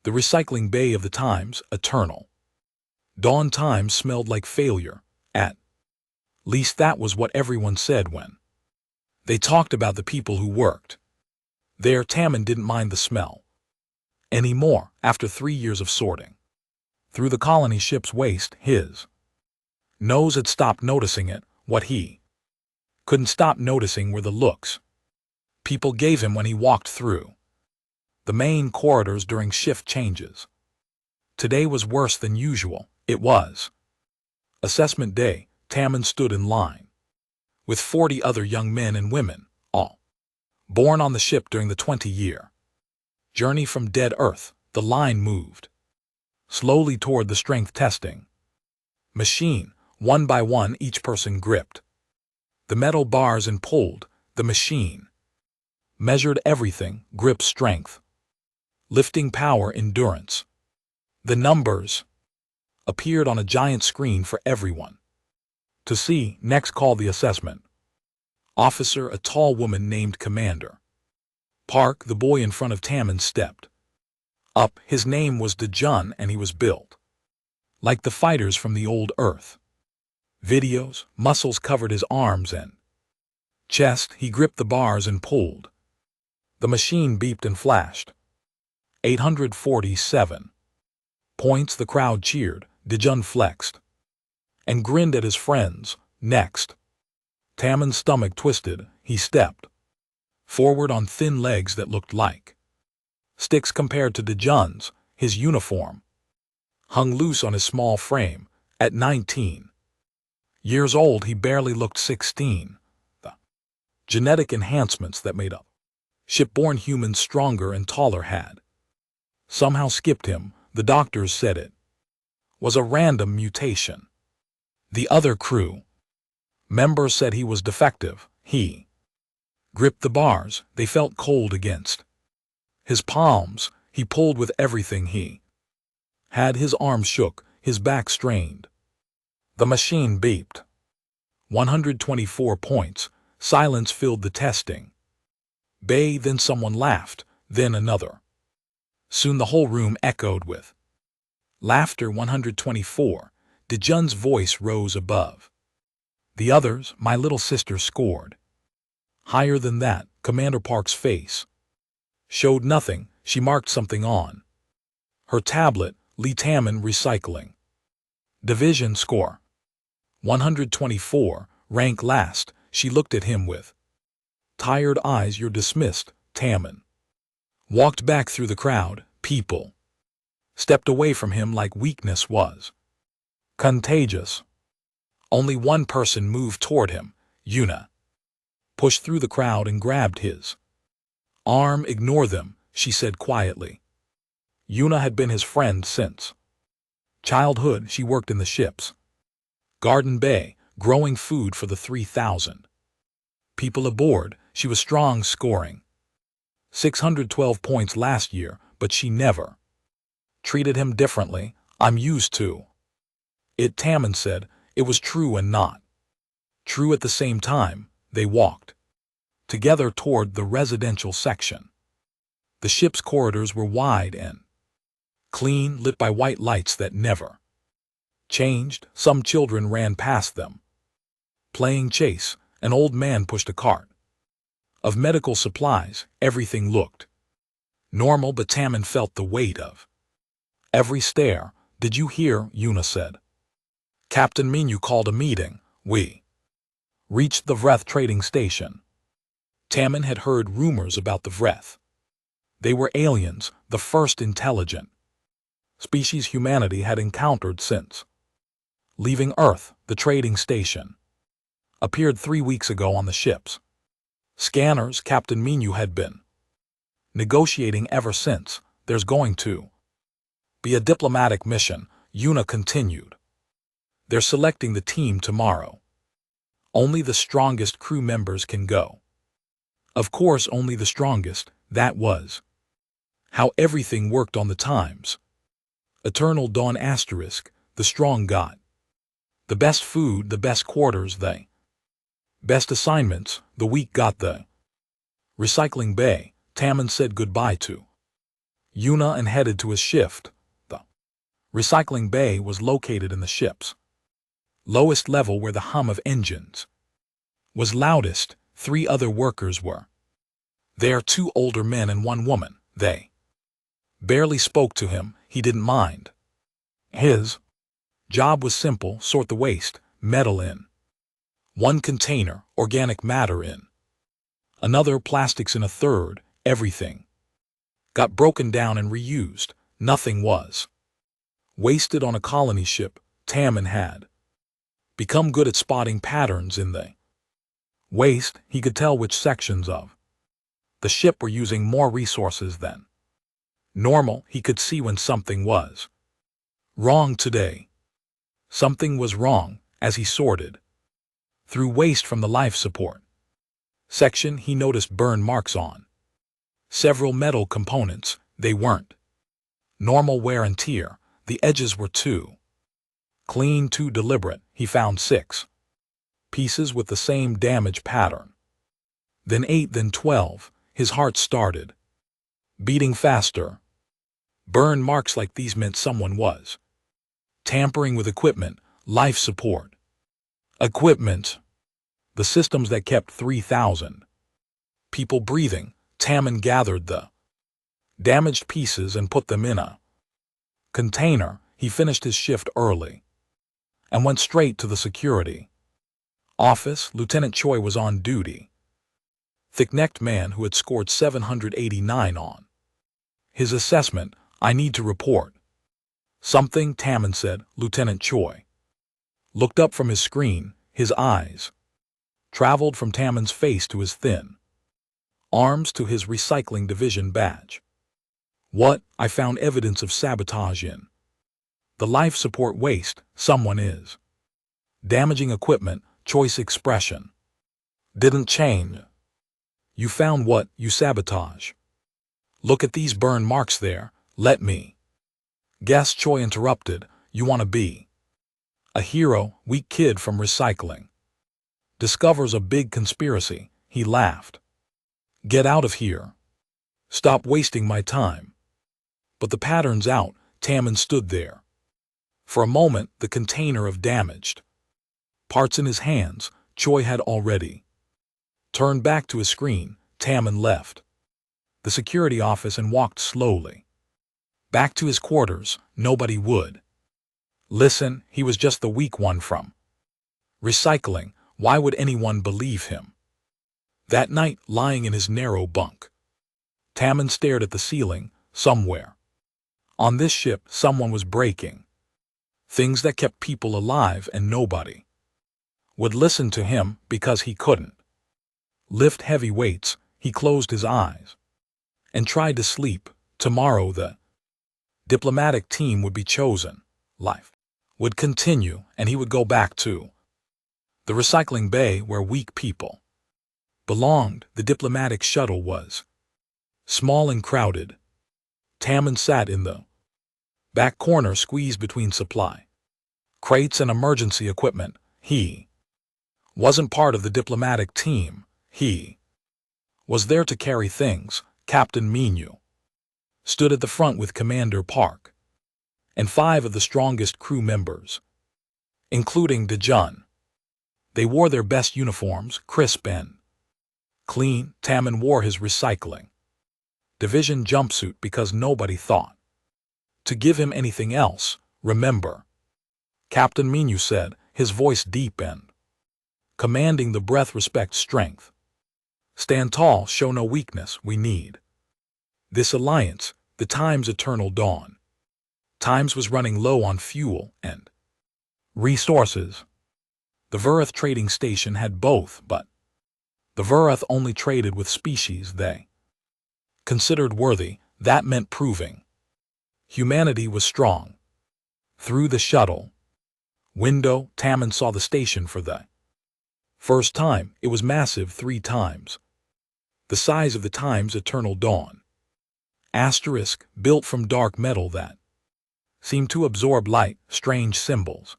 The recycling bay of the Times, eternal. Dawn Times smelled like failure. At least that was what everyone said when they talked about the people who worked there. Tammin didn't mind the smell anymore after 3 years of sorting through the colony ship's waste. His nose had stopped noticing it. What he couldn't stop noticing were the looks people gave him when he walked through the main corridors during shift changes. Today was worse than usual. It was assessment day. Tammin stood in line with 40 other young men and women, all born on the ship during the 20-year journey from dead Earth. The line moved slowly toward the strength testing machine. One by one, each person gripped the metal bars and pulled. The machine measured everything: grip strength, lifting power, endurance. The numbers appeared on a giant screen for everyone to see. Next, called the assessment officer, a tall woman named Commander Park. The boy in front of Tammin stepped up. His name was Dejun, and he was built like the fighters from the old Earth videos. Muscles covered his arms and chest. He gripped the bars and pulled. The machine beeped and flashed. 847 points. The crowd cheered. Dejun flexed and grinned at his friends. Next, Tammin's stomach twisted. He stepped forward on thin legs that looked like sticks compared to Dejun's. His uniform hung loose on his small frame. At 19 years old, he barely looked 16. The genetic enhancements that made up shipborne humans stronger and taller had somehow skipped him. The doctors said it was a random mutation. The other crew members said he was defective. He gripped the bars. They felt cold against his palms. He pulled with everything he had. His arms shook, his back strained. The machine beeped. 124 points. Silence filled the testing bay. Then someone laughed, then another. Soon the whole room echoed with laughter. 124. Dejun's voice rose above the others. My little sister scored higher than that. Commander Park's face showed nothing. She marked something on her tablet. Lee Tammin, recycling division score 124, rank last. She looked at him with tired eyes. You're dismissed. Tammin walked back through the crowd. People stepped away from him like weakness was contagious. Only one person moved toward him. Yuna pushed through the crowd and grabbed his arm. Ignore them, she said quietly. Yuna had been his friend since childhood. She worked in the ship's garden bay, growing food for the 3,000 people aboard. She was strong, scoring 612 points last year, but she never treated him differently. I'm used to it, Tammin said. It was true and not true at the same time. They walked together toward the residential section. The ship's corridors were wide and clean, lit by white lights that never changed. Some children ran past them, playing chase. An old man pushed a cart of medical supplies. Everything looked normal, but Tammin felt the weight of every stare. Did you hear? Yuna said. Captain Minu called a meeting. We reached the Vreth trading station. Tammin had heard rumors about the Vreth. They were aliens, the first intelligent species humanity had encountered since leaving Earth. The trading station appeared 3 weeks ago on the ship's scanners. Captain Minu had been negotiating ever since. There's going to be a diplomatic mission, Yuna continued. They're selecting the team tomorrow. Only the strongest crew members can go. Of course, only the strongest. That was how everything worked on the Times. Eternal Dawn *, the strong got the best food, the best quarters, the best assignments. The weak got the recycling bay. Tammin said goodbye to Yuna and headed to his shift. The recycling bay was located in the ship's lowest level where the hum of engines was loudest. 3 other workers were there, 2 older men and 1 woman. They barely spoke to him. He didn't mind. His job was simple: sort the waste, metal in one container, organic matter in another, plastics in a third. Everything got broken down and reused. Nothing was wasted on a colony ship. Tammin had become good at spotting patterns in the waste. He could tell which sections of the ship were using more resources than normal. He could see when something was wrong. Today, something was wrong. As he sorted through waste from the life support section, he noticed burn marks on several metal components. They weren't normal wear and tear. The edges were too clean, too deliberate. He found 6 pieces with the same damage pattern. Then 8, then 12. His heart started beating faster. Burn marks like these meant someone was tampering with equipment, life support equipment, the systems that kept 3,000 people breathing. Tammin gathered the damaged pieces and put them in a container. He finished his shift early and went straight to the security office. Lieutenant Choi was on duty. Thick-necked man who had scored 789 on his assessment. "I need to report something," Tammin said. Lieutenant Choi looked up from his screen. His eyes traveled from Tammin's face to his thin arms to his recycling division badge. "What?" "I found evidence of sabotage in the life support waste. Someone is damaging equipment." Choi's expression didn't change. "You found what?" "You sabotage. Look at these burn marks there." "Let me guess," Choi interrupted. "You want to be a hero." Weak kid from recycling discovers a big conspiracy. He laughed. "Get out of here. Stop wasting my time." "But the pattern's out." Tammin stood there for a moment, the container of damaged parts in his hands. Choi had already turned back to his screen. Tammin left the security office and walked slowly back to his quarters. Nobody would listen. He was just the weak one from recycling. Why would anyone believe him? That night, lying in his narrow bunk, Tammin stared at the ceiling. Somewhere on this ship, someone was breaking things that kept people alive, and nobody would listen to him because he couldn't lift heavy weights. He closed his eyes and tried to sleep. Tomorrow the diplomatic team would be chosen. Life would continue, and he would go back to the recycling bay where weak people belonged. The diplomatic shuttle was small and crowded. Tammin sat in the back corner, squeezed between supply crates and emergency equipment. He wasn't part of the diplomatic team. He was there to carry things. Captain Minyu stood at the front with Commander Park and 5 of the strongest crew members, including Dejun. They wore their best uniforms, crisp and clean. Tammin wore his recycling division jumpsuit because nobody thought to give him anything else. "Remember," Captain Minyu said, his voice deep and commanding. "The breath, respect, strength. Stand tall, show no weakness. We need this alliance." The Time's eternal dawn. Times was running low on fuel and resources. The Vurath trading station had both, but the Vurath only traded with species they considered worthy. That meant proving humanity was strong. Through the shuttle window, Tammin saw the station for the first time. It was massive, 3 times the size of the Time's eternal dawn. Asterisk, built from dark metal that seemed to absorb light. Strange symbols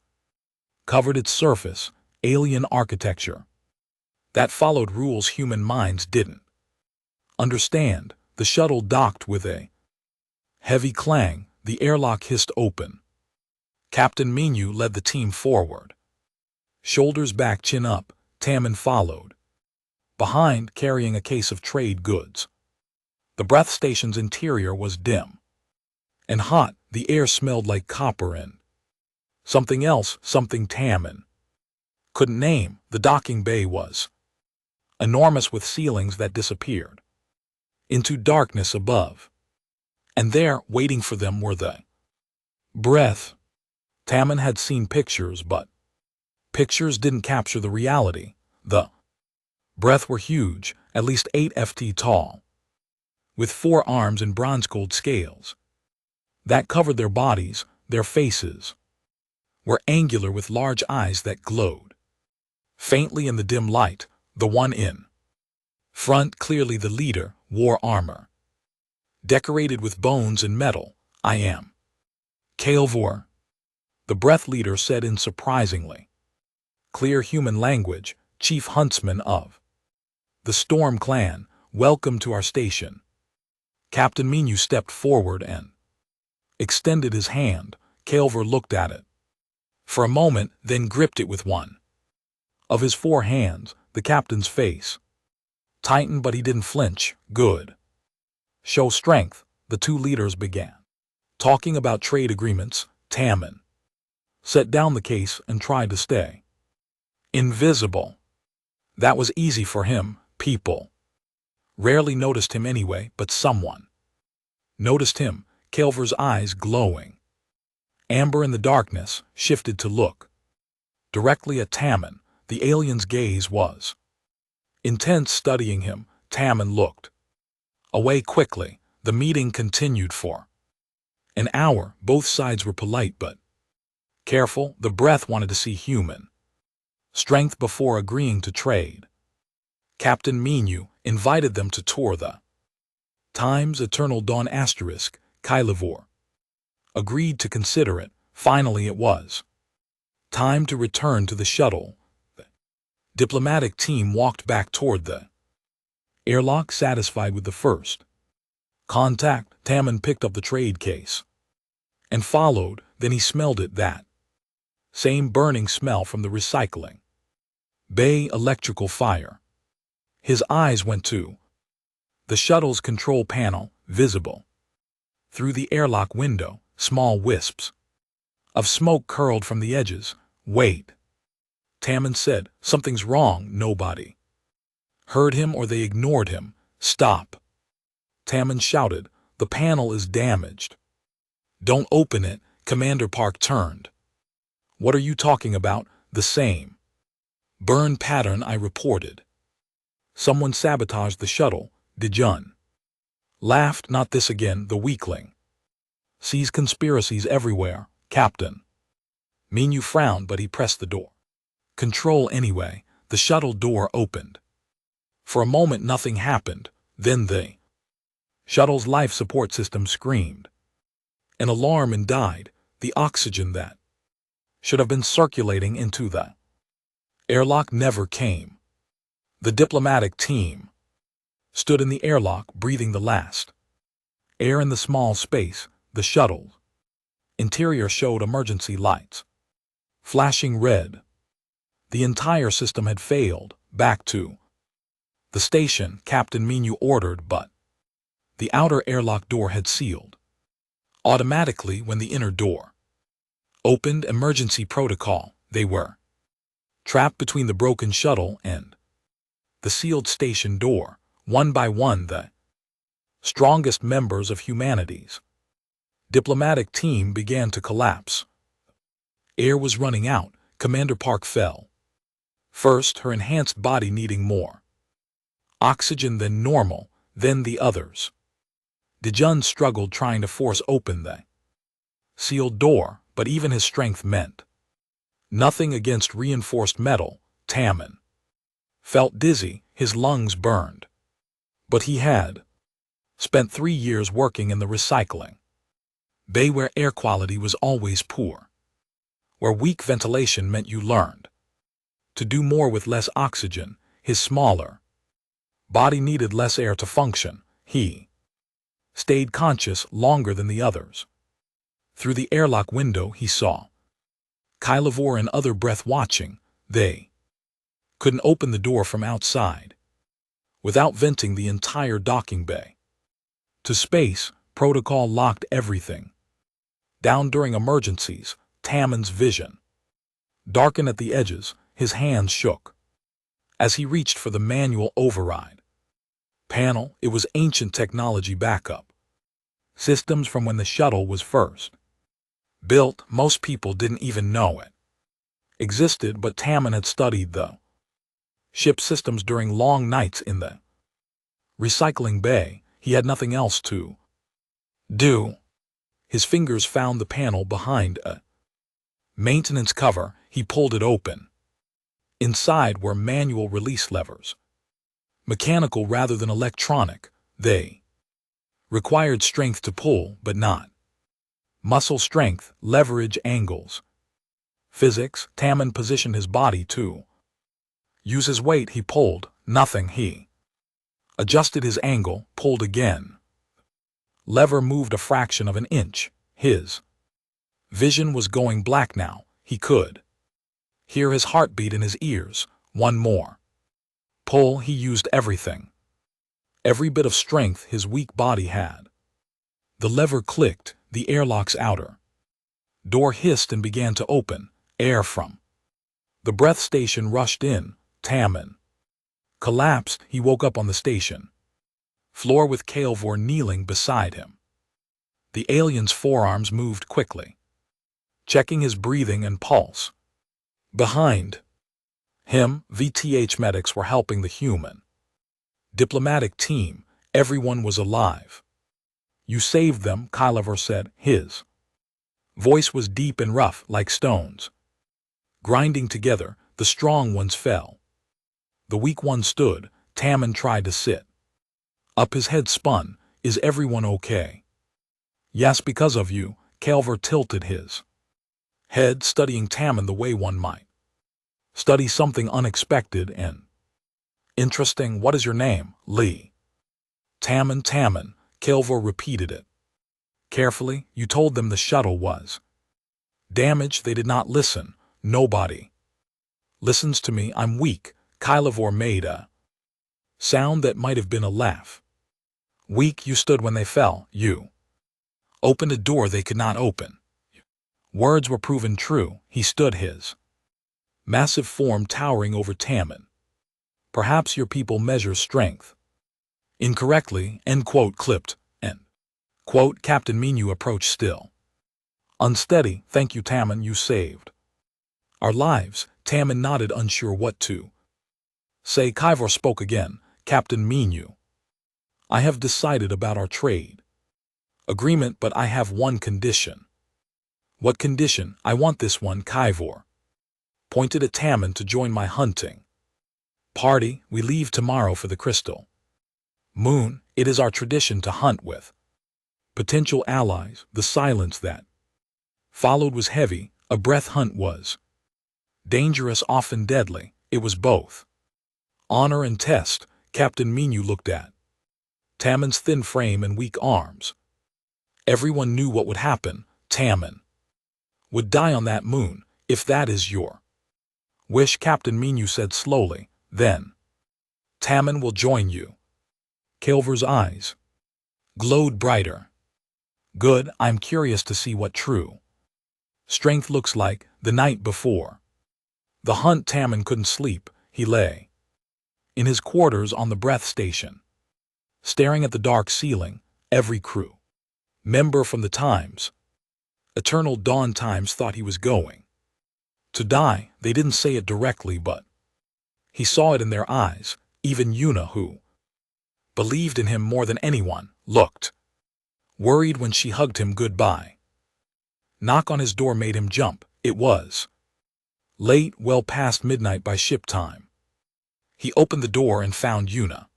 covered its surface. Alien architecture that followed rules human minds didn't understand. The shuttle docked with a Heavy clang, the airlock hissed open. Captain Minu led the team forward. Shoulders back, chin up, Tammin followed. Behind, carrying a case of trade goods. The breath station's interior was dim and hot. The air smelled like copper and something else, something Tammin couldn't name. The docking bay was enormous, with ceilings that disappeared into darkness above. And there, waiting for them, were the breath. Tammin had seen pictures, but pictures didn't capture the reality. The breath were huge, at least 8 feet tall, with 4 arms and bronze-gold scales that covered their bodies. Their faces were angular, with large eyes that glowed faintly in the dim light. The one in front, clearly the leader, wore armor decorated with bones and metal. "I am Kael'vor," the breath leader said in surprisingly clear human language, "Chief Huntsman of the Storm Clan, welcome to our station." Captain Minu stepped forward and extended his hand. Kael'vor looked at it for a moment, then gripped it with one of his 4 hands. The captain's face tightened, but he didn't flinch. "Good. Show strength." The 2 leaders began talking about trade agreements. Tammin set down the case and tried to stay invisible. That was easy for him. People rarely noticed him anyway, but someone noticed him. Kael'vor's eyes, glowing amber in the darkness, shifted to look directly at Tammin. The alien's gaze was intense, studying him. Tammin looked away quickly. The meeting continued for an hour. Both sides were polite but careful. The breath wanted to see human strength before agreeing to trade. Captain Minu invited them to tour the Times Eternal Dawn *. Kael'vor agreed to consider it. Finally it was time to return to the shuttle. The diplomatic team walked back toward the airlock, satisfied with the first contact. Tammin picked up the trade case and followed. Then he smelled it, that same burning smell from the recycling bay. Electrical fire. His eyes went to the shuttle's control panel, visible through the airlock window. Small wisps of smoke curled from the edges. "Wait," Tammin said. "Something's wrong." Nobody heard him, or they ignored him. "Stop," Tammin shouted. "The panel is damaged. Don't open it." Commander Park turned. "What are you talking about?" "The same burn pattern I reported. Someone sabotaged the shuttle." Dijun laughed. "Not this again. The weakling sees conspiracies everywhere." Captain Minu frowned, but he pressed the door control anyway. The shuttle door opened. For a moment nothing happened. Then the shuttle's life support system screamed an alarm and died. The oxygen that should have been circulating into the airlock never came. The diplomatic team stood in the airlock, breathing the last air in the small space. The shuttle's interior showed emergency lights flashing red. The entire system had failed. "Back to the station," Captain Minu ordered, but the outer airlock door had sealed automatically when the inner door opened. Emergency protocol. They were trapped between the broken shuttle and the sealed station door. One by one, the strongest members of humanity's diplomatic team began to collapse. Air was running out. Commander Park fell first, her enhanced body needing more oxygen than normal. Then the others. Dijun struggled, trying to force open the sealed door, but even his strength meant nothing against reinforced metal. Tammin felt dizzy. His lungs burned. But he had spent 3 years working in the recycling bay, where air quality was always poor, where weak ventilation meant you learned to do more with less oxygen. His smaller body needed less air to function. He stayed conscious longer than the others. Through the airlock window he saw Kylivor and other breath watching. They couldn't open the door from outside without venting the entire docking bay. To space, protocol locked everything down during emergencies. Tamman's vision darkened at the edges, his hands shook as he reached for the manual override panel. It was ancient technology backup systems from when the shuttle was first built. Most people didn't even know it existed, but Tamman had studied the ship systems during long nights in the recycling bay. He had nothing else to do. His fingers found the panel behind a maintenance cover. He pulled it open. Inside were manual release levers, mechanical rather than electronic. They required strength to pull, but not muscle strength. Leverage angles, physics. Tamman positioned his body to use his weight. He pulled nothing. He adjusted his angle, pulled again. Lever moved a fraction of an inch. His vision was going black now. He could hear his heartbeat in his ears. One more pull. He used everything, every bit of strength his weak body had. The lever clicked. The airlock's outer door hissed and began to open. Air from the breath station rushed in. Tamman collapsed. He woke up on the station floor with Kylivor kneeling beside him. The alien's forearms moved quickly, checking his breathing and pulse. Behind him, VTH medics were helping the human diplomatic team. Everyone was alive. You saved them, Kylivor said. His voice was deep and rough, like stones grinding together. The strong ones fell. The weak ones stood. Tamman tried to sit up. His head spun. Is everyone okay? Yes, because of you. Kylivor tilted his head, studying Tamman the way one might study something unexpected and interesting. What is your name? Lee. Tamman. Kylivor repeated it carefully. You told them the shuttle was damaged. They did not listen. Nobody listens to me. I'm weak. Kylivor made a sound that might have been a laugh. Weak? You stood when they fell. You opened a door they could not open. Words were proven true. He stood, his massive form towering over Tamman. Perhaps your people measure strength incorrectly. End quote. Clipped. End quote. Captain Minu approached, still unsteady. Thank you, Tamman. You saved our lives. Tamman nodded, unsure what to say. Kylivor spoke again. Captain Minu, I have decided about our trade agreement, but I have one condition. What condition? I want this one. Kylivor pointed at Tamman. To join my hunting party. We leave tomorrow for the crystal moon. It is our tradition to hunt with potential allies. The silence that followed was heavy. A breath hunt was dangerous, often deadly. It was both honor and test. Captain Minu looked at Tamman's thin frame and weak arms. Everyone knew what would happen. Tamman would die on that moon. If that is your wish, Captain Minu said slowly, then Tamman will join you. Kylivor's eyes glowed brighter. Good. I'm curious to see what true strength looks like. The night before the hunt, Tamman couldn't sleep. He lay in his quarters on the breath station, staring at the dark ceiling. Every crew member from the Times, Eternal Dawn Times, thought he was going to die. They didn't say it directly, but he saw it in their eyes. Even Yuna, who believed in him more than anyone, looked worried when she hugged him goodbye. Knock on his door made him jump. It was late, well past midnight by ship time. He opened the door and found Yuna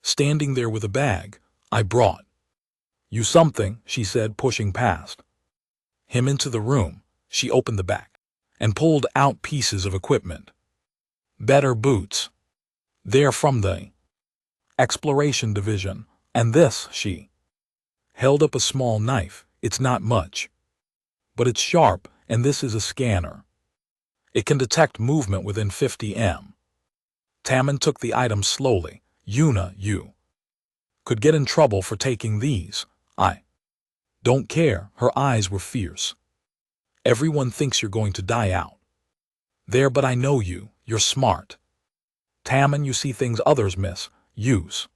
standing there with a bag. I brought you something, she said, pushing past him into the room. She opened the bag and pulled out pieces of equipment. Better boots. They're from the Exploration Division. And this, she held up a small knife. It's not much, but it's sharp, and this is a scanner. It can detect movement within 50 m. Tammin took the item slowly. Yuna, you could get in trouble for taking these. I don't care. Her eyes were fierce. Everyone thinks you're going to die out there, but I know you. You're smart. Tammin, you see things others miss. Use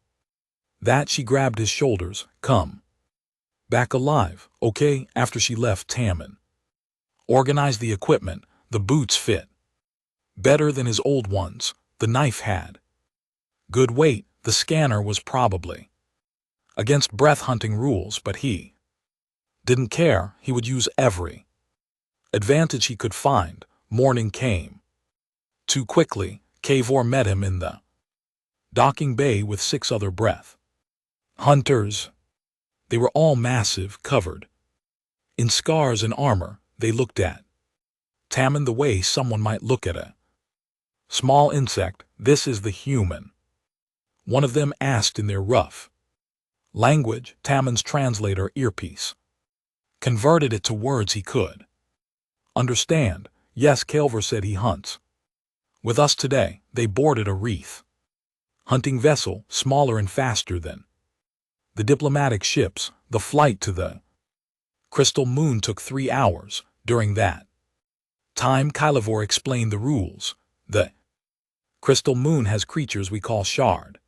that. She grabbed his shoulders. Come back alive, okay? After she left, Tammin organized the equipment. The boots fit better than his old ones. The knife had good weight. The scanner was probably against breath hunting rules, but he didn't care. He would use every advantage he could find. Morning came too quickly. Kavor met him in the docking bay with 6 other breath hunters. They were all massive, covered in scars and armor. They looked at Tammin the way someone might look at a small insect. This is the human, one of them asked in their rough language. Tammin's translator earpiece converted it to words he could understand. Yes, Kavor said, he hunts with us today. They boarded a wreath hunting vessel, smaller and faster than the diplomatic ships. The flight to the crystal moon took 3 hours. During that time, Kavor explained the rules. The crystal moon has creatures we call shard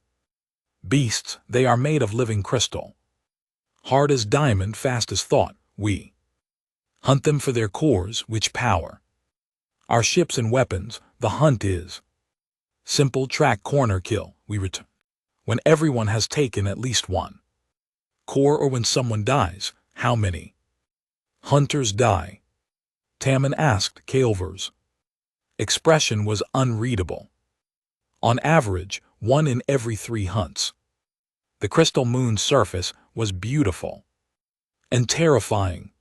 beasts. They are made of living crystal, hard as diamond, fast as thought. We hunt them for their cores, which power our ships and weapons. The hunt is simple: track, corner, kill. We return when everyone has taken at least one core, or when someone dies. How many hunters die? Tammin asked. Kavor's expression was unreadable. On average, 1 in every 3 hunts. The crystal moon's surface was beautiful and terrifying.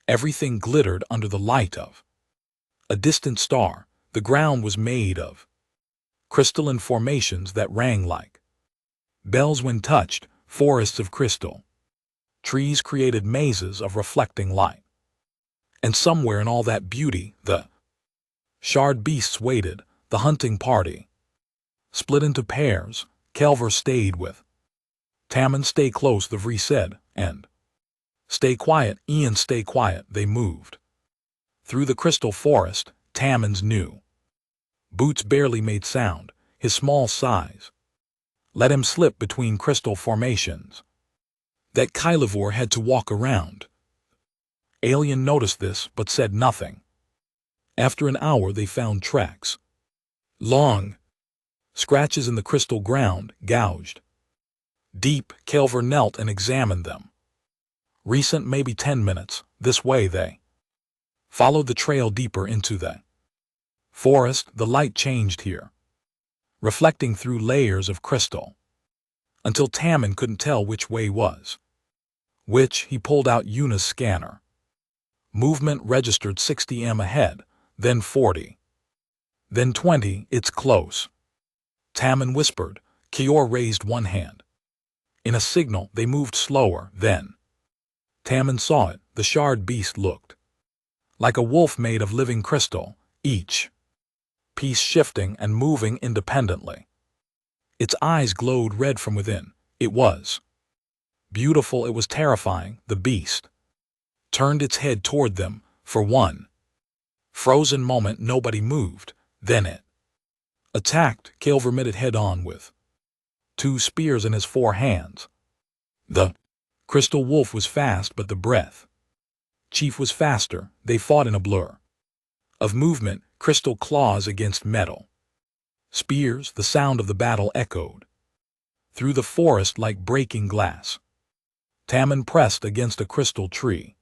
Everything glittered under the light of a distant star. The ground was made of crystalline formations that rang like bells when touched. Forests of crystal trees created mazes of reflecting light. And somewhere in all that beauty, the shard beasts waited. The hunting party split into pairs. Kavor stayed with Tammin. Stay close, the Vree said, and stay quiet. Ian, stay quiet. They moved through the crystal forest. Tammin's new boots barely made sound. His small size let him slip between crystal formations that Kavor had to walk around. Alien noticed this, but said nothing. After an hour, they found tracks. Long scratches in the crystal ground, gouged deep. Kavor knelt and examined them. Recent, maybe 10 minutes. This way. They followed the trail deeper into the forest. The light changed here, reflecting through layers of crystal, until Tammin couldn't tell which way was which. He pulled out Yuna's scanner. Movement registered 60 m ahead, then 40, then 20. It's close, Tammin whispered. Kior raised one hand. In a signal, they moved slower. Then Tammin saw it. The shard beast looked like a wolf made of living crystal, each piece shifting and moving independently. Its eyes glowed red from within. It was beautiful. It was terrifying. The beast turned its head toward them. For one frozen moment, nobody moved. Then it attacked. Kavor met it head on with 2 spears in his 4 hands. The crystal wolf was fast, but the breath chief was faster. They fought in a blur of movement, crystal claws against metal spears. The sound of the battle echoed through the forest like breaking glass. Tammin pressed against a crystal tree,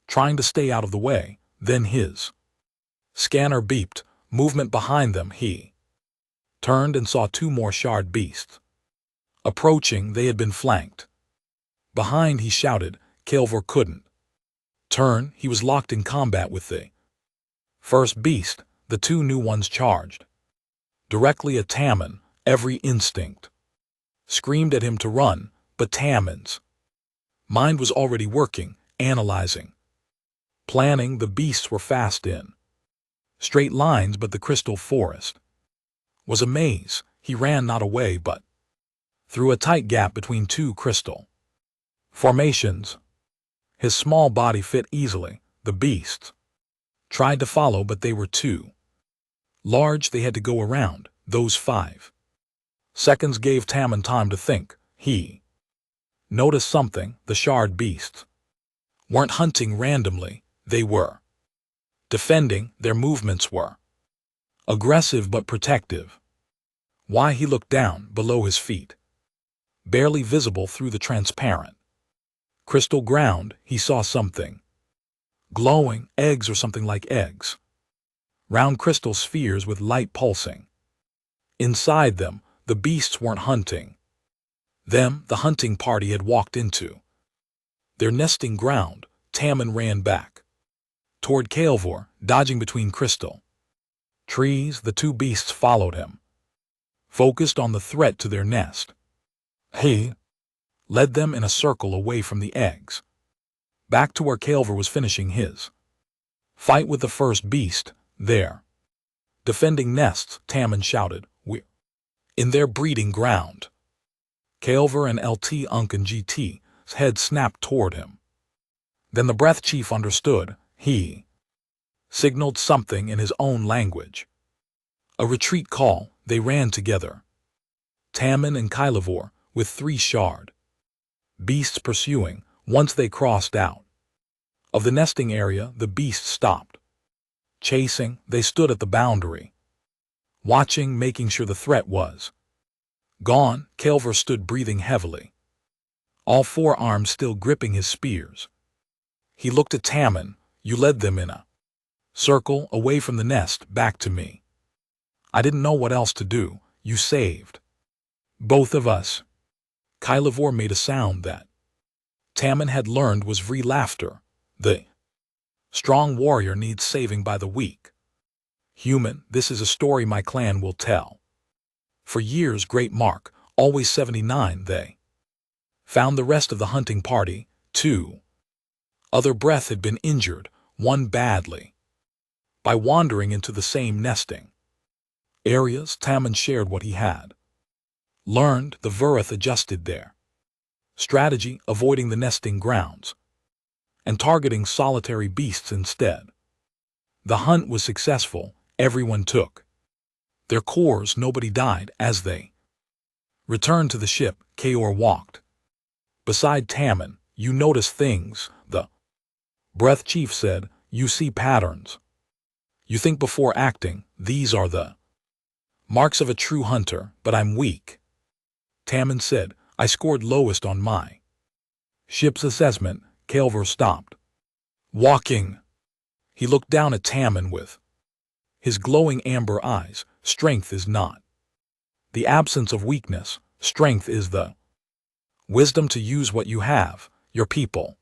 trying to stay out of the way. Then his scanner beeped. Movement behind them. He turned and saw 2 more shard beasts approaching. They had been flanked behind. He shouted. Kavor couldn't turn. He was locked in combat with the first beast. The 2 new ones charged directly at Tammin. Every instinct screamed at him to run, but Tammin's Mind was already working, analyzing, planning. The beasts were fast in straight lines, but the crystal forest was a maze. He ran not away, but through a tight gap between two crystal formations. His small body fit easily. The beasts tried to follow, but they were too large. They had to go around. Those 5 seconds gave Tammin time to think. He noticed something. The shard beasts weren't hunting randomly. They were defending. Their movements were aggressive but protective. Why? He looked down below his feet, barely visible through the transparent crystal ground. He saw something glowing, eggs or something like eggs, round crystal spheres with light pulsing inside them. The beasts weren't hunting them. The hunting party had walked into their nesting ground. Tammin ran back toward Kael'vor, dodging between crystal trees. The two beasts followed him, focused on the threat to their nest. He led them in a circle away from the eggs, back to where Kael'vor was finishing his fight with the first beast. There, defending nests. Tammin shouted, "We're in their breeding ground." Kael'vor and LT Unc and GT's head snapped toward him. Then the Breath Chief understood. He signaled something in his own language. A retreat call. They ran together, Tammin and Kael'vor, with 3 shard beasts pursuing. Once they crossed out of the nesting area, the beasts stopped chasing. They stood at the boundary, watching, making sure the threat was gone. Kael'vor stood breathing heavily, all 4 arms still gripping his spears. He looked at Tammin. "You led them in a circle away from the nest, back to me. I didn't know what else to do. You saved both of us." Kael'vor made a sound that Tammin had learned was Vree laughter. The strong warrior needs saving by the weak human. This is a story my clan will tell for years. Great Mark, always 79. They found the rest of the hunting party. 2 other breath had been injured, one badly, by wandering into the same nesting areas. Tammin shared what he had learned. The Vurith adjusted their strategy, avoiding the nesting grounds and targeting solitary beasts instead. The hunt was successful. Everyone took their cores. Nobody died. As they returned to the ship, Kaor walked beside Tammin. "You notice things," the Breath Chief said. "You see patterns. You think before acting. These are the marks of a true hunter, but I'm weak." Tammin said, "I scored lowest on my ship's assessment." Kael'vor stopped walking. He looked down at Tammin with his glowing amber eyes. "Strength is not the absence of weakness. Strength is the wisdom to use what you have. Your people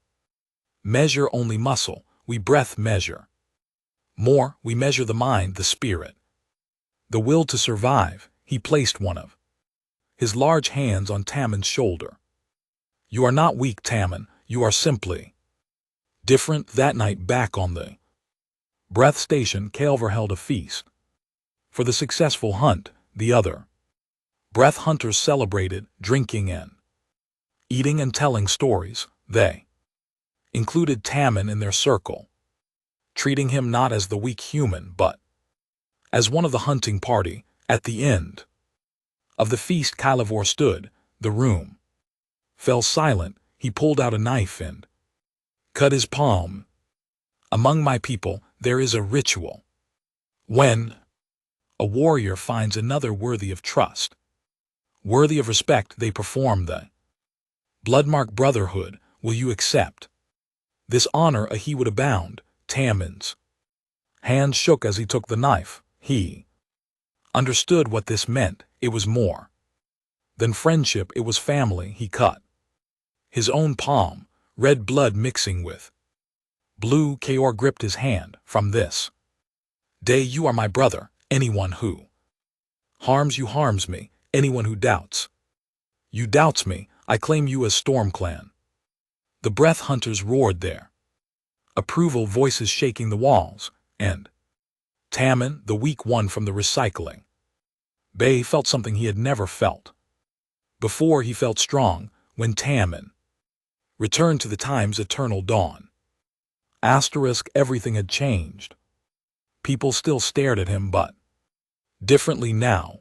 measure only muscle. We breath measure more. We measure the mind, the spirit, the will to survive." He placed one of his large hands on Tammin's shoulder. "You are not weak, Tammin. You are simply different." That night, back on the Breath Station, Kael'vor held a feast for the successful hunt. The other Breath hunters celebrated, drinking and eating and telling stories. They included Tammin in their circle, treating him not as the weak human, but as one of the hunting party. At the end of the feast, Kael'vor stood. The room fell silent. He pulled out a knife and cut his palm. "Among my people, there is a ritual. When a warrior finds another worthy of trust, worthy of respect, they perform the Bloodmark Brotherhood. Will you accept this honor?" He would abound. Tammin's hand shook as he took the knife. He understood what this meant. It was more than friendship. It was family. He cut his own palm, red blood mixing with blue. Kaor gripped his hand. "From this day you are my brother. Anyone who harms you harms me. Anyone who doubts you doubts me. I claim you as StormClan." The breath hunters roared there. Approval voices shaking the walls, and Tammin, the weak one from the recycling bay, felt something he had never felt. Before he felt strong, when Tammin returned to the time's eternal dawn. Everything had changed. People still stared at him, but differently now.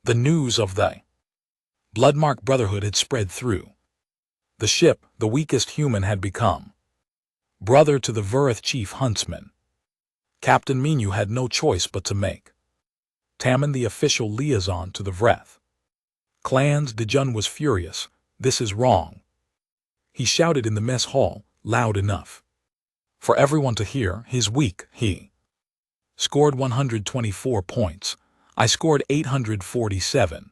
The news of the Bloodmark Brotherhood had spread through the ship. The weakest human had become brother to the Verith chief Huntsman. Captain Menu had no choice but to make Tammin the official liaison to the Vreth clans. Dejun was furious. This is wrong. He shouted in the mess hall, loud enough for everyone to hear. His weak, he scored 124 points. I scored 847.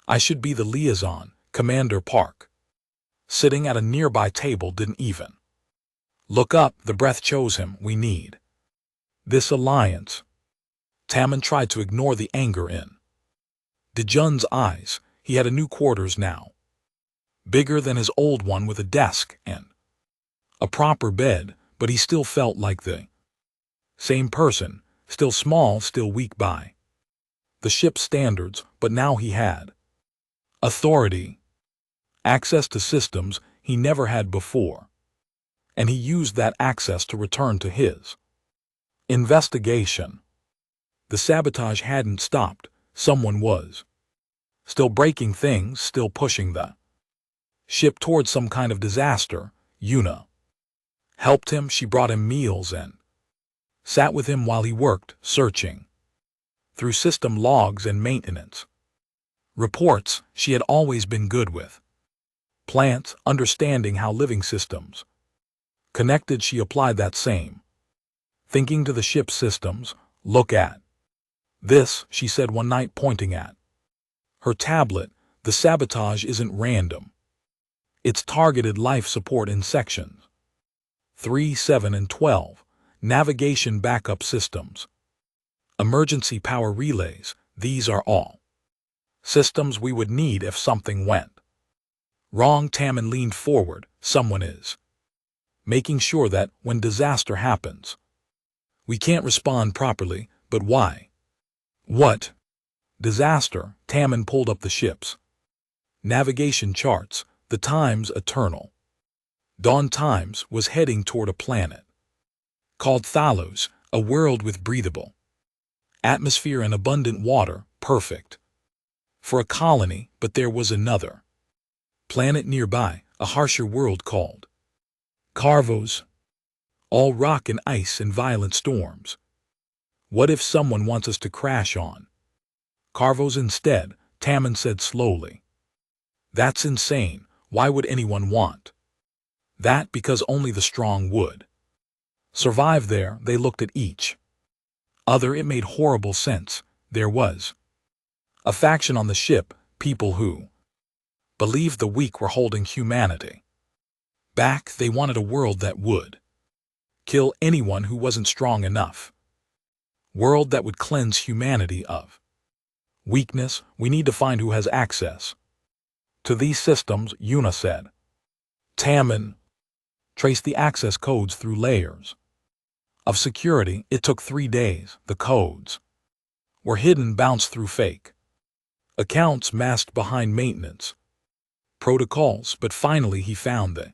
I should be the liaison. Commander Park, sitting at a nearby table, didn't even look up. The breath chose him. We need this alliance. Tammin tried to ignore the anger in Dejun's eyes. He had a new quarters now, bigger than his old one, with a desk and a proper bed, but he still felt like the same person, still small, still weak by the ship's standards, but now he had authority, access to systems he never had before, and he used that access to return to his investigation. The sabotage hadn't stopped. Someone was still breaking things, still pushing the ship towards some kind of disaster. Yuna helped him. She brought him meals and sat with him while he worked, searching through system logs and maintenance reports. She had always been good with plants, understanding how living systems connected. She applied that same thinking to the ship's systems. Look at this, she said one night, pointing at her tablet. The sabotage isn't random. It's targeted. Life support in sections 3, 7, and 12, navigation backup systems, emergency power relays. These are all systems we would need if something went wrong. Tammin leaned forward. Someone is making sure that when disaster happens, we can't respond properly. But why? What disaster? Tammin pulled up the ship's navigation charts. The time's eternal dawn times was heading toward a planet called Thalos, a world with breathable atmosphere and abundant water, perfect for a colony. But there was another planet nearby, a harsher world called Carvos, all rock and ice and violent storms. What if someone wants us to crash on Carvos instead? Tammin said slowly. That's insane. Why would anyone want that? Because only the strong would survive there. They looked at each other. It made horrible sense. There was a faction on the ship, people who believed the weak were holding humanity back. They wanted a world that would kill anyone who wasn't strong enough. World that would cleanse humanity of weakness. We need to find who has access to these systems, Yuna said. Tammin traced the access codes through layers of security. It took 3 days. The codes were hidden, bounced through fake accounts, masked behind maintenance protocols, but finally he found the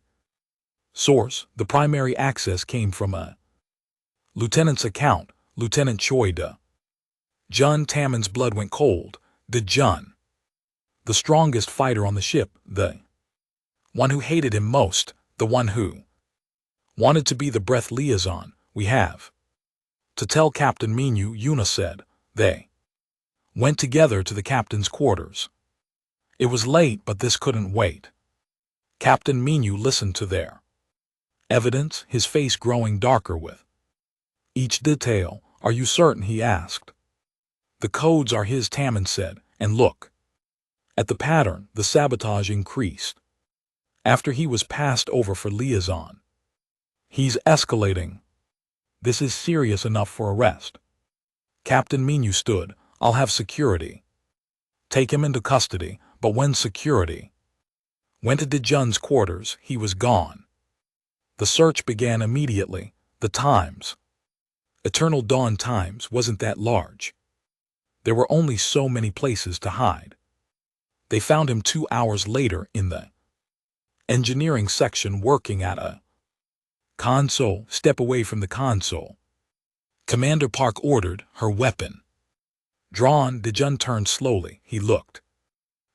source. The primary access came from a lieutenant's account, Lieutenant Choi De Jun. Tammin's blood went cold. De Jun, the strongest fighter on the ship, the one who hated him most, the one who wanted to be the breath liaison. We have to tell Captain Minu, Yuna said. They went together to the captain's quarters. It was late, but this couldn't wait. Captain Minu listened to their evidence, his face growing darker with each detail. Are you certain? He asked. The codes are his, Tammin said, and look at the pattern. The sabotage increased after he was passed over for liaison. He's escalating. This is serious enough for arrest. Captain Minu stood. I'll have security take him into custody. But when security Went to Dejun's quarters, he was gone. The search began immediately. The times. Eternal Dawn times wasn't that large. There were only so many places to hide. They found him 2 hours later in the engineering section working at a console. Step away from the console. Commander Park ordered, her weapon drawn. Dejun turned slowly. He looked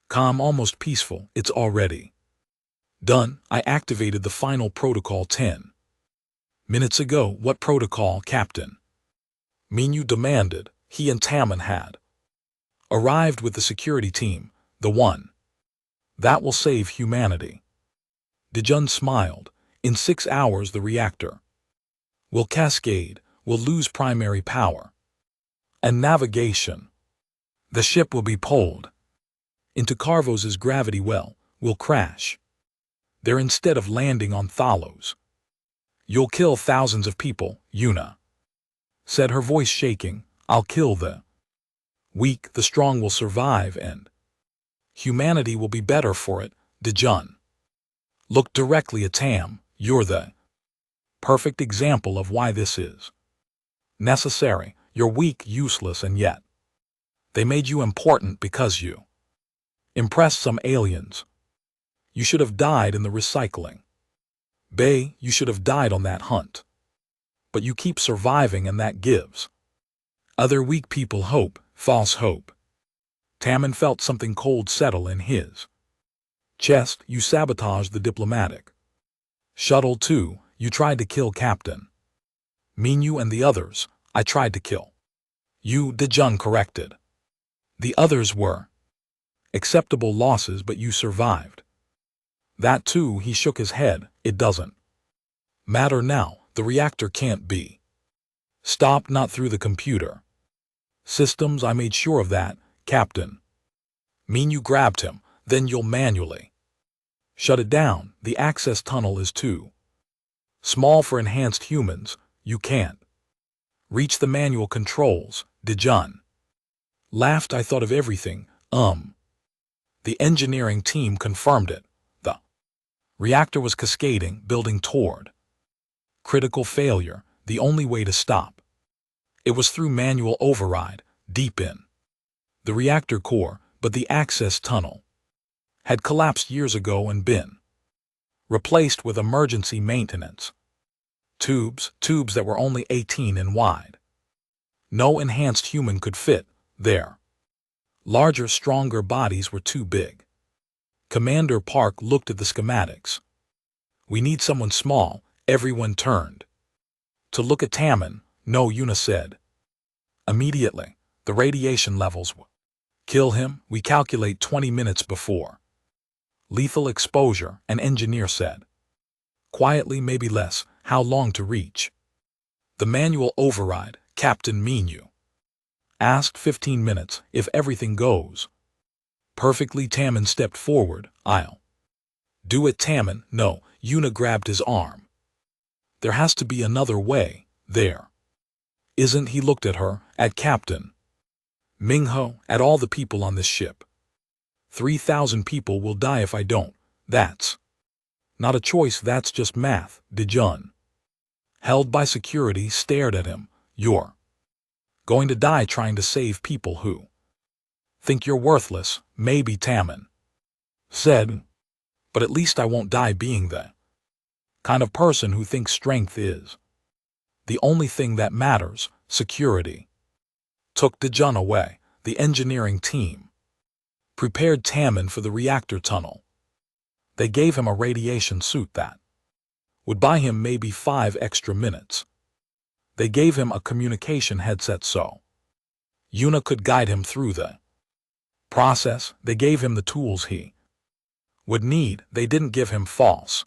calm, almost peaceful. It's already done. I activated the final protocol 10 minutes ago. What protocol, Captain? Minyu demanded. He and Tammin had arrived with the security team, the one that will save humanity. Dejun smiled. In 6 hours the reactor will cascade, will lose primary power and navigation. The ship will be pulled into Carvos's gravity well, will crash there instead of landing on Thalos. You'll kill thousands of people, Yuna said, her voice shaking. I'll kill the weak, the strong will survive, and humanity will be better for it. Dejun looked directly at Tam. You're the perfect example of why this is necessary. You're weak, useless, and yet they made you important because you impressed some aliens. You should have died in the recycling bay. You should have died on that hunt. But you keep surviving, and that gives other weak people hope, false hope. Tammin felt something cold settle in his chest. You sabotaged the diplomatic shuttle too. You tried to kill Captain Minyu and the others. I tried to kill you, Dejun corrected. The others were acceptable losses, but you survived. That too. He shook his head. It doesn't matter now. The reactor can't be stopped, not through the computer systems. I made sure of that, Captain Minyu grabbed him. Then you'll manually shut it down. The access tunnel is too small for enhanced humans. You can't reach the manual controls. Dejun laughed. I thought of everything. The engineering team confirmed it. The reactor was cascading, building toward critical failure. The only way to stop it was through manual override, deep in the reactor core. But the access tunnel had collapsed years ago and been replaced with emergency maintenance tubes that were only 18 in wide. No enhanced human could fit there. Larger, stronger bodies were too big. Commander Park looked at the schematics. We need someone small. Everyone turned to look at Tammin. No, Yuna said. Immediately, the radiation levels will kill him. We calculate 20 minutes before lethal exposure, an engineer said. Quietly, maybe less. How long to reach the manual override, Captain Minyu asked. 15 minutes, if everything goes perfectly. Tammin stepped forward. I'll do it, Tammin. No, Yuna grabbed his arm. There has to be another way. There isn't. He looked at her, at Captain Mingho, at all the people on this ship. 3,000 people will die if I don't. That's not a choice, that's just math. Dejun, held by security, stared at him. You're going to die trying to save people who think you're worthless. Maybe, Tammin said, but at least I won't die being the kind of person who thinks strength is the only thing that matters. Security took Dejun away. The engineering team prepared Tammin for the reactor tunnel. They gave him a radiation suit that would buy him maybe 5 extra minutes. They gave him a communication headset so Yuna could guide him through the process. They gave him the tools he would need. They didn't give him false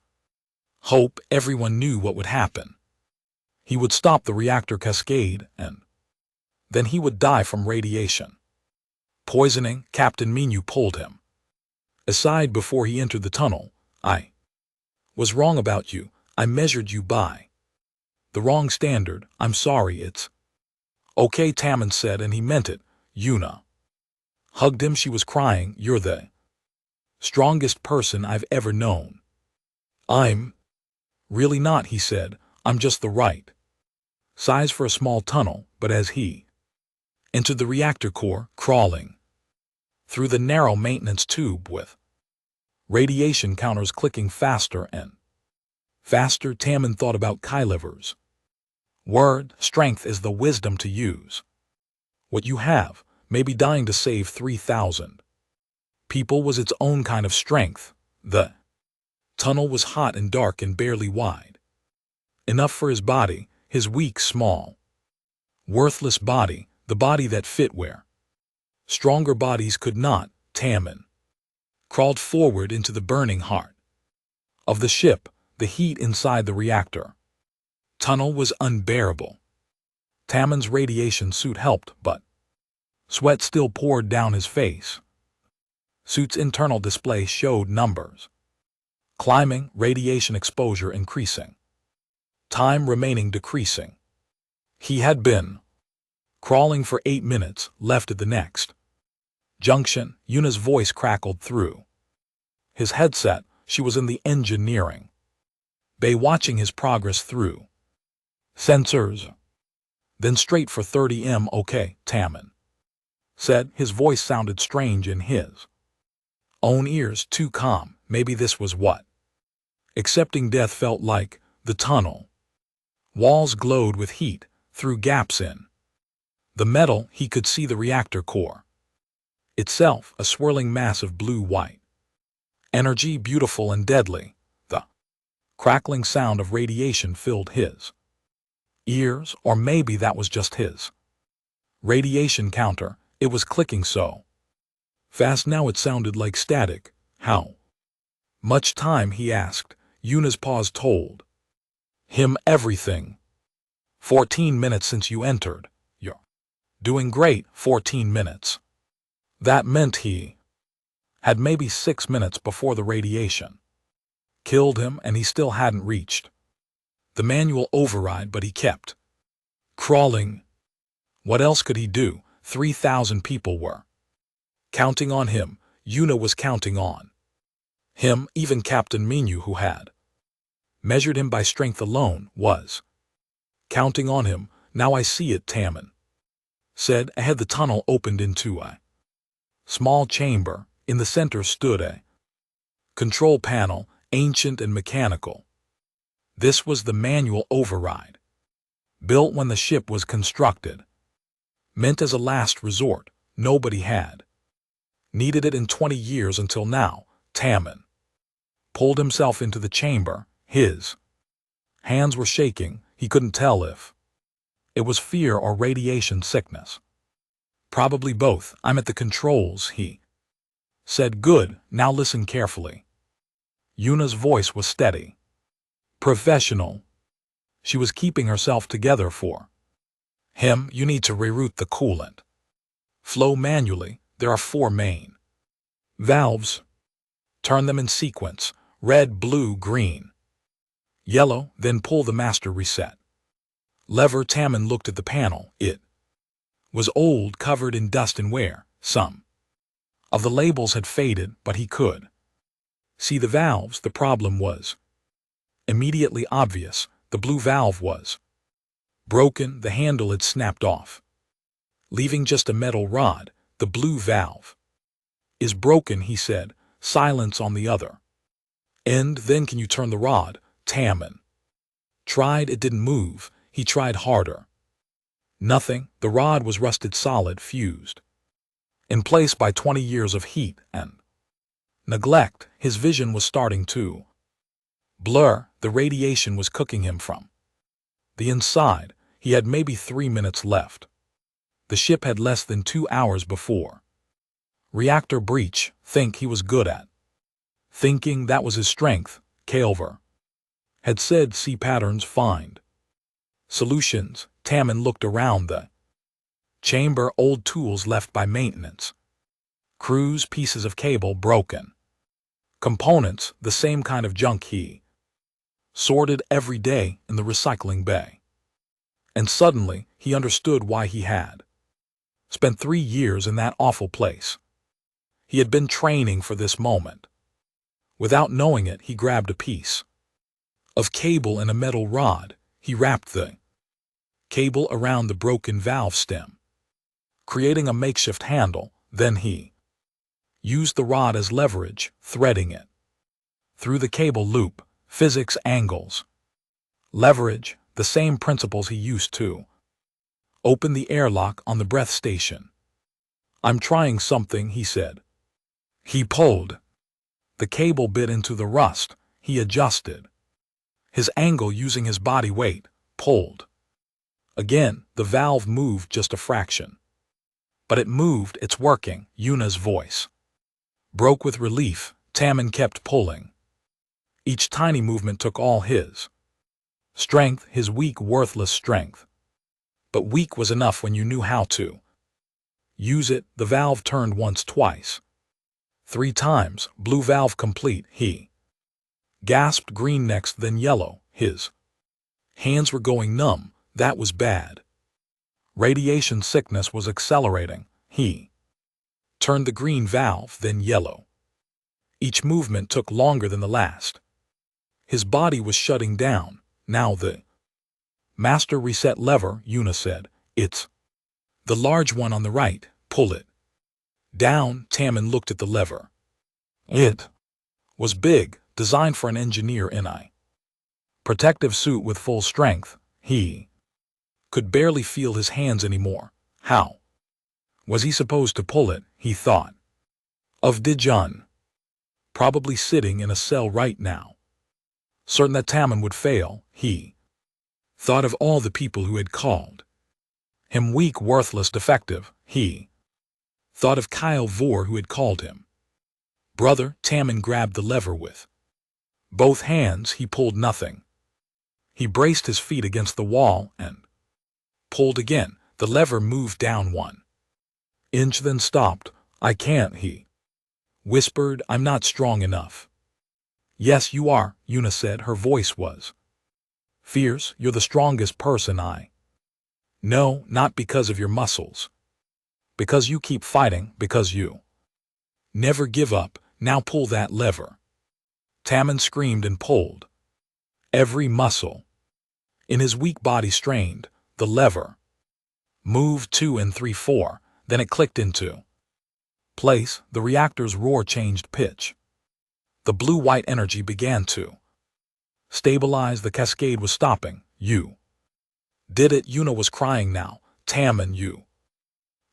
hope. Everyone knew what would happen. He would stop the reactor cascade, and then he would die from radiation poisoning. Captain Minyu pulled him aside before he entered the tunnel. I was wrong about you. I measured you by the wrong standard. I'm sorry. It's okay, Tammin said, and he meant it. Yuna hugged him. She was crying. You're the Strongest person I've ever known. I'm really not, he said. I'm just the right size for a small tunnel, but as he entered the reactor core, crawling through the narrow maintenance tube with radiation counters clicking faster and faster, Tammin thought about Kylever's word, strength is the wisdom to use what you have. Maybe dying to save 3,000 people was its own kind of strength. The tunnel was hot and dark and barely wide enough for his body, his weak, small, worthless body, the body that fit where stronger bodies could not. Tammin crawled forward into the burning heart of the ship. The heat inside the reactor tunnel was unbearable. Tammin's radiation suit helped, but sweat still poured down his face. Suit's internal display showed numbers climbing, radiation exposure increasing, time remaining decreasing. He had been crawling for 8 minutes, left at the next junction. Yuna's voice crackled through his headset. She was in the engineering bay watching his progress through sensors. Then straight for 30M. Okay, Tammin said. His voice sounded strange in his own ears, too calm. Maybe this was what accepting death felt like. The tunnel walls glowed with heat through gaps in the metal. He could see the reactor core itself, a swirling mass of blue-white energy, beautiful and deadly. The crackling sound of radiation filled his ears, or maybe that was just his radiation counter. It was clicking so fast now it sounded like static. How much time, he asked. Yuna's pause told him everything. 14 minutes since you entered. You're doing great. 14 minutes. That meant he had maybe 6 minutes before the radiation killed him, and he still hadn't reached the manual override, but he kept crawling. What else could he do? 3,000 people were counting on him. Yuna was counting on him. Even Captain Minyu, who had measured him by strength alone, was counting on him. Now I see it, Tammin said. Ahead the tunnel opened into a small chamber. In the center stood a control panel, ancient and mechanical. This was the manual override, built when the ship was constructed, meant as a last resort. Nobody had needed it in 20 years until now. Tammin pulled himself into the chamber. His hands were shaking. He couldn't tell if it was fear or radiation sickness. Probably both. I'm at the controls, he said. Good, now listen carefully. Yuna's voice was steady, professional. She was keeping herself together for him. You need to reroute the coolant flow manually. There are 4 main valves. Turn them in sequence: red, blue, green, yellow, then pull the master reset lever. Tammin looked at the panel. It was old, covered in dust and wear. Some of the labels had faded, but he could see the valves. The problem was immediately obvious. The blue valve was broken. The handle had snapped off, leaving just a metal rod. The blue valve is broken, he said. Silence on the other end. Then can you turn the rod? Tammin tried. It didn't move. He tried harder. Nothing. The rod was rusted solid, fused in place by 20 years of heat and neglect. His vision was starting to blur. The radiation was cooking him from the inside. He had maybe 3 minutes left. The ship had less than 2 hours before reactor breach. Think he was good at thinking. That was his strength. Kalver had said, see patterns, find solutions. Tammin looked around the chamber. Old tools left by maintenance crews, pieces of cable, broken components, the same kind of junk he sorted every day in the recycling bay. And suddenly he understood why he had spent 3 years in that awful place. He had been training for this moment. Without knowing it, he grabbed a piece of cable and a metal rod. He wrapped the cable around the broken valve stem, creating a makeshift handle. Then he used the rod as leverage, threading it through the cable loop. Physics angles. Leverage, the same principles he used to open the airlock on the breath station. "I'm trying something," he said. He pulled. The cable bit into the rust. He adjusted his angle using his body weight, pulled. Again, the valve moved just a fraction. "But it moved, it's working," Yuna's voice broke with relief. Tammin kept pulling. Each tiny movement took all his strength, his weak, worthless strength. But weak was enough when you knew how to use it. The valve turned once, twice, 3 times. Blue valve complete. He gasped. Green next, then yellow. His hands were going numb. That was bad. Radiation sickness was accelerating. He turned the green valve, then yellow. Each movement took longer than the last. His body was shutting down. Now the master reset lever, Yuna said. "It's the large one on the right. Pull it down." Tammin looked at the lever. It was big, designed for an engineer in a protective suit with full strength. He could barely feel his hands anymore. How was he supposed to pull it? He thought of Dijun, probably sitting in a cell right now, certain that Tammin would fail. He thought of all the people who had called him weak, worthless, defective. He thought of Kyle Vore, who had called him brother. Tammin grabbed the lever with both hands. He pulled nothing. He braced his feet against the wall and pulled again. The lever moved down 1 inch, then stopped. "I can't," he whispered. "I'm not strong enough." "Yes, you are," Yuna said. Her voice was fierce. "You're the strongest person I know, not because of your muscles. Because you keep fighting, because you never give up. Now pull that lever." Tammin screamed and pulled. Every muscle in his weak body strained. The lever moved 2 and 3, 4. Then it clicked into place. The reactor's roar changed pitch. The blue-white energy began to stabilize. The cascade was stopping. "You did it." Yuna was crying now. "Tammin, you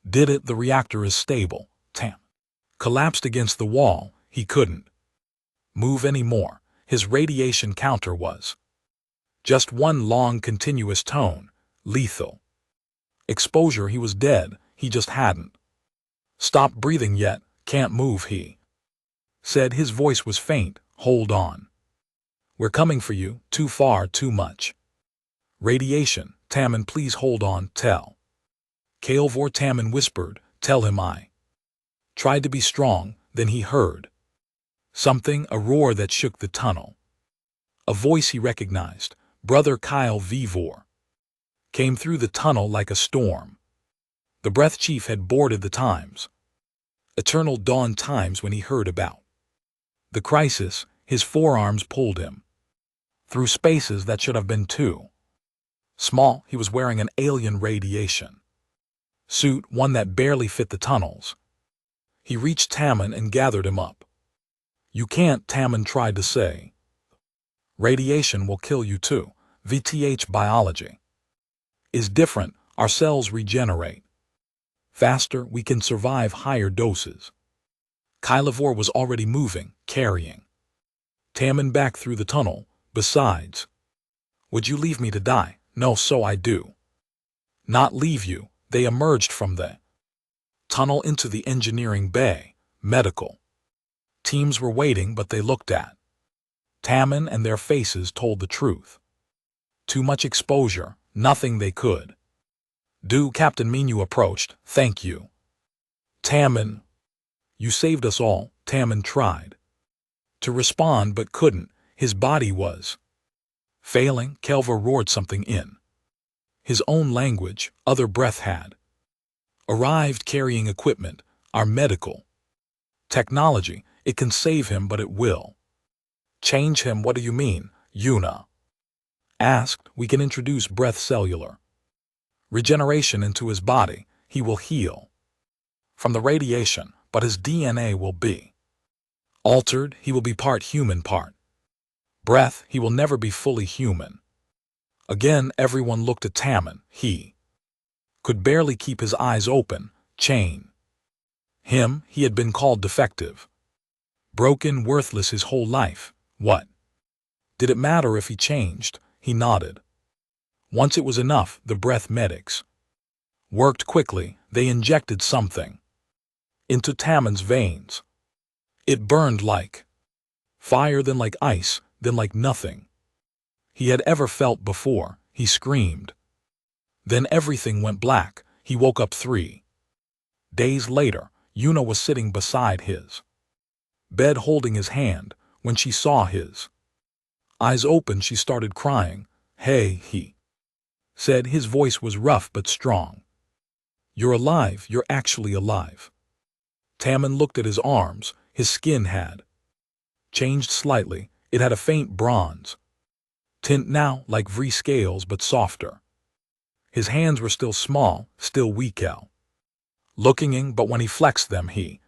did it. The reactor is stable." Tammin collapsed against the wall. He couldn't move anymore. His radiation counter was just one long, continuous tone. Lethal exposure. He was dead. He just hadn't stopped breathing yet. "Can't move," he said. His voice was faint. "Hold on. We're coming for you. Too far, too much radiation. Tammin, please hold on. Tell Kyle Vore," Tammin whispered. "Tell him I tried to be strong." Then he heard something, a roar that shook the tunnel. A voice he recognized. Brother Kyle Vore came through the tunnel like a storm. The Breath Chief had boarded the times, eternal dawn times, when he heard about the crisis. His forearms pulled him through spaces that should have been too small. He was wearing an alien radiation suit, one that barely fit the tunnels. He reached Tammin and gathered him up. "You can't," Tammin tried to say. "Radiation will kill you too. VTH biology is different. Our cells regenerate faster. We can survive higher doses." Kyle Vore was already moving, carrying Tammin back through the tunnel. "Besides, would you leave me to die?" "No, so I do not leave you." They emerged from the tunnel into the engineering bay. Medical teams were waiting, but they looked at Tammin and their faces told the truth. Too much exposure, nothing they could do. Captain Minu approached. "Thank you, Tammin. You saved us all." Tammin tried to respond but couldn't. His body was failing. Kelva roared something in his own language. Other breath had arrived, carrying equipment. "Our medical technology. It can save him, but it will Change him, what do you mean? Yuna asked. We can introduce breath cellular regeneration into his body. He will heal from the radiation, but his DNA will be altered. He will be part human, part breath. He will never be fully human. Again, everyone looked at Tammin. He could barely keep his eyes open. Chain him. He had been called defective, broken, worthless his whole life. What did it matter if he changed? He nodded. Once it was enough. The breath medics worked quickly. They injected something into Tammin's veins. It burned like fire, then like ice, then like nothing he had ever felt before. He screamed. Then everything went black. He woke up 3 days later. Yuna was sitting beside his bed holding his hand. When she saw his eyes open, she started crying. Hey, he said. His voice was rough but strong. You're alive. You're actually alive. Tammin looked at his arms. His skin had changed slightly. It had a faint bronze tint now, like V scales, but softer. His hands were still small, still weak, looking, but when he flexed them, he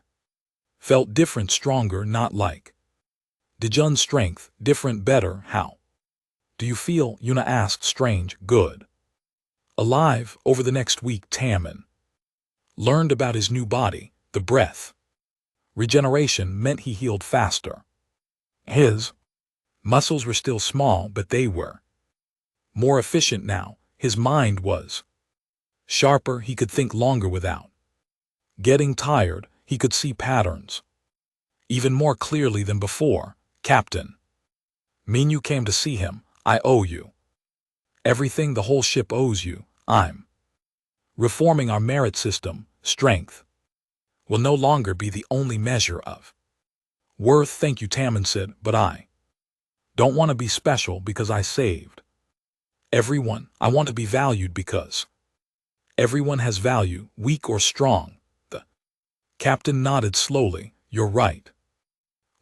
felt different, stronger, not like Dejun's strength, different, better. How do you feel? Yuna asked. Strange, good, alive. Over the next week, Tammin learned about his new body. The breath regeneration meant he healed faster. His muscles were still small, but they were more efficient now. His mind was sharper. He could think longer without getting tired. He could see patterns even more clearly than before. Captain, mean you came to see him? I owe you everything. The whole ship owes you. I'm reforming our merit system. Strength will no longer be the only measure of worth. Thank you, Tammin said, but I don't want to be special because I saved everyone. I want to be valued because everyone has value, weak or strong. The captain nodded slowly. You're right.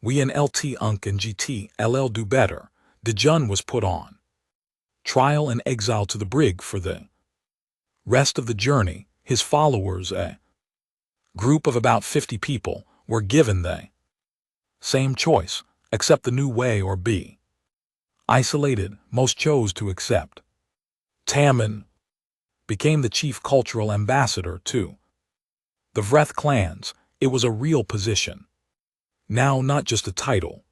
We in LT Unk and GT LL do better. Dejun was put on trial and exiled to the brig for the rest of the journey. His followers, a group of about 50 people, were given the same choice: accept the new way or be isolated. Most chose to accept. Tammin became the chief cultural ambassador to the Vreth clans. It was a real position now, not just a title.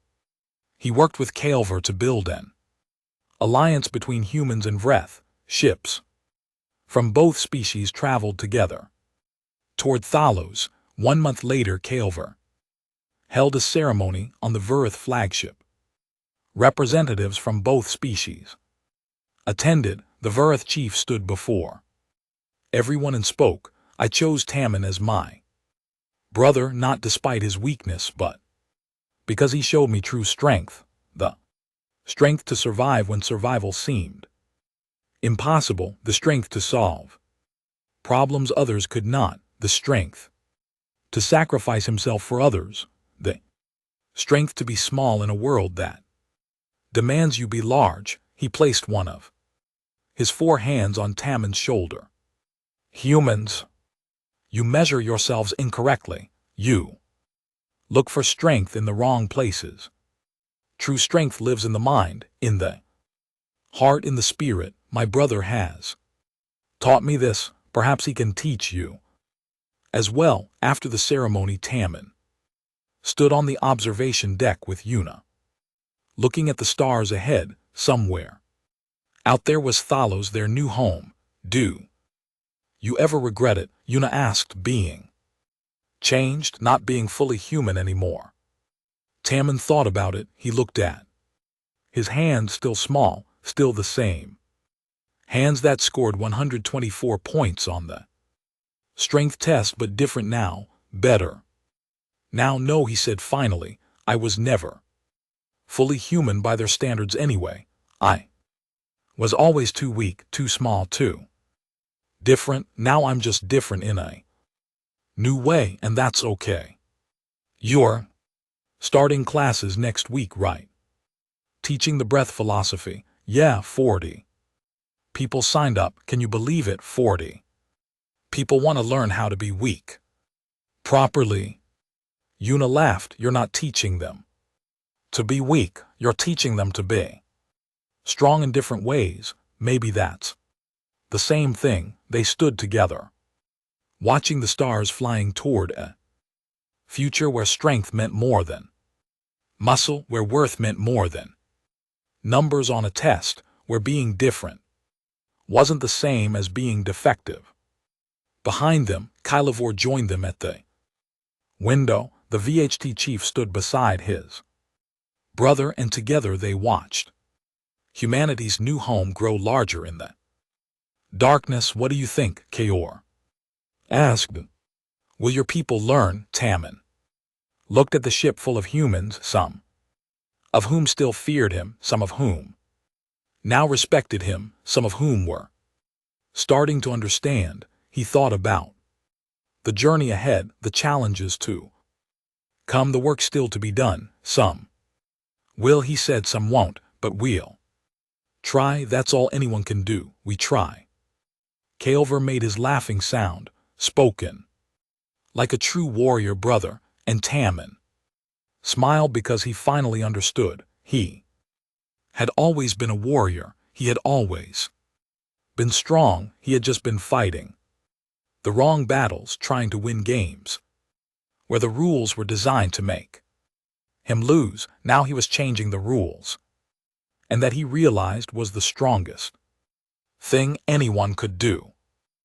He worked with Kael'ver to build an alliance between humans and Vreth. Ships from both species traveled together toward Thalos. 1 month later, Kael'ver held a ceremony on the Vreth flagship. Representatives from both species attended. The Vreth chief stood before everyone and spoke. I chose Tammin as my brother, not despite his weakness, but because he showed me true strength, the strength to survive when survival seemed impossible, the strength to solve problems others could not, the strength to sacrifice himself for others, the strength to be small in a world that demands you be large. He placed one of his 4 hands on Tammin's shoulder. Humans, you measure yourselves incorrectly. You look for strength in the wrong places. True strength lives in the mind, in the heart, in the spirit. My brother has taught me this. Perhaps he can teach you as well. After the ceremony, Tammin stood on the observation deck with Yuna, looking at the stars ahead. Somewhere out there was Thalos, their new home. Do you ever regret it? Yuna asked. Being changed, not being fully human anymore. Tammin thought about it. He looked at his hands, still small, still the same hands that scored 124 points on the strength test, but different now, better. Now, no, he said finally, I was never fully human by their standards anyway. I was always too weak, too small, too different. Now I'm just different in a new way, and that's okay. You're starting classes next week, right? Teaching the breath philosophy. Yeah, 40. People signed up, can you believe it, 40. People want to learn how to be weak. Properly. Yuna laughed, you're not teaching them to be weak, you're teaching them to be strong in different ways. Maybe that's the same thing. They stood together, watching the stars flying toward a future where strength meant more than muscle, where worth meant more than numbers on a test, where being different wasn't the same as being defective. Behind them, Kylivor joined them at the window. The VHT chief stood beside his brother, and together they watched humanity's new home grow larger in the darkness. What do you think? Kaor asked. Will your people learn? Tammin looked at the ship full of humans, some of whom still feared him, some of whom now respected him, some of whom were starting to understand. He thought about the journey ahead, the challenges to come, the work still to be done. Some will, he said, some won't, but we'll try. That's all anyone can do. We try. Kaover made his laughing sound, spoken like a true warrior brother, and Tammin smiled because he finally understood. He had always been a warrior. He had always been strong. He had just been fighting the wrong battles, trying to win games where the rules were designed to make him lose. Now he was changing the rules, and that he realized was the strongest thing anyone could do.